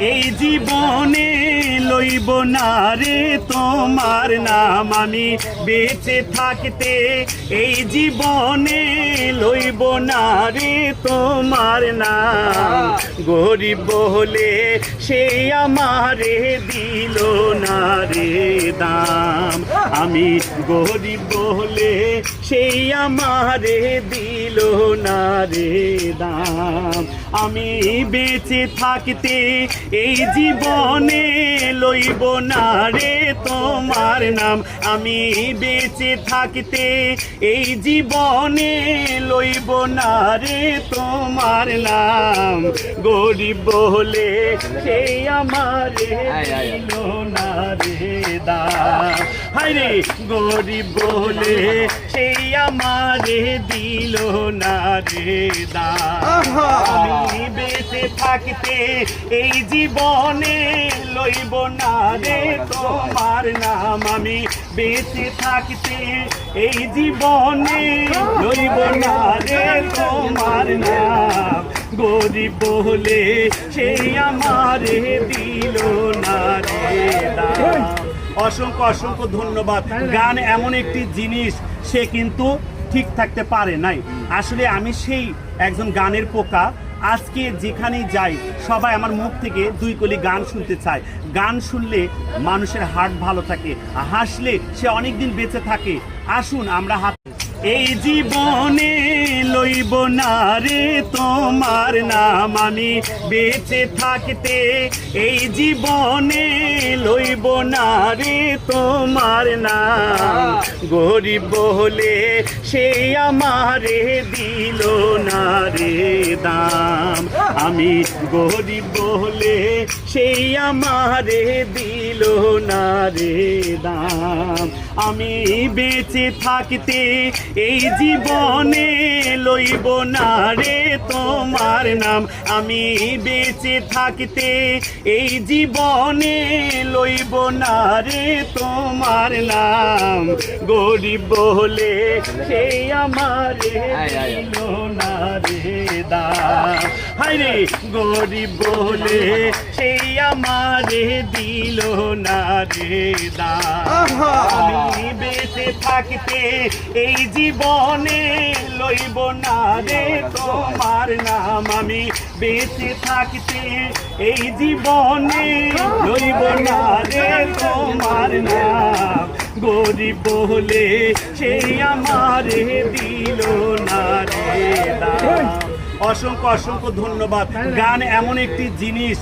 এই জীবনে লইব না রে তোমার নাম আমি বেঁচে থাকতে, এই জীবনে লইব না রে তোমার নাম। গরিব হলে সেই আমারে দিল না রে দাম, আমি গরিব হলে সেই আমারে দিল না রে দাম। আমি বেঁচে থাকতে এই জীবনে লইব না রে তোমার নাম, আমি বেঁচে থাকতে এই জীবনে লইব না রে তোমার নাম। গরিব হলে সেই আমারে দিল না রে দাম, হায় রে গরিব হলে সেই আমারে দিল না রে দাম। আমি বেঁচে থাকতে এই জীবনে লইব না রে তোমার নাম, আমি বেঁচে থাকতে এই জীবনে লইব না রে তোমার নাম। গরিব হলে সেই আমারে দিল না রে দাম। অসংখ্য অসংখ্য ধন্যবাদ। গান এমন একটি জিনিস, সে কিন্তু ঠিক থাকতে পারে নাই। আসলে আমি সেই একজন গানের পোকা। আজকে যেখানেই যাই সবাই আমার মুখ থেকে দুই কলি গান শুনতে চায়। গান শুনলে মানুষের হার্ট ভালো থাকে, হাসলে সে অনেক দিন বেঁচে থাকে। আসুন আমরা হাত, এই জীবনে লইব না রে তোমার নাম, আমি বেঁচে থাকতে এই জীবনে লইব না রে তোমার নাম। গরিব হলে সেই আমারে দিল না রে দাম, আমি গরিব হলে সেই আমারে দিল না রে দাম। আমি বেঁচে থাকতে এই জীবনে লইব না রে তোমার নাম, আমি বেঁচে থাকতে এই জীবনে লইব না রে তোমার নাম। গরিব হলে সেই আমারে দিল না রে দাম, হায় রে গরিব হলে সেই আমারে দিল না রে দাম। আমি বেঁচে থাকতে এই জীবনে লইব না রে তোমার নাম, আমি বেঁচে থাকতে এই জীবনে লইব না রে তোমার নাম। গরিব হলে সেই আমারে দিল না রে দাম। অসংখ্য অসংখ্য ধন্যবাদ। গান এমন একটি জিনিস,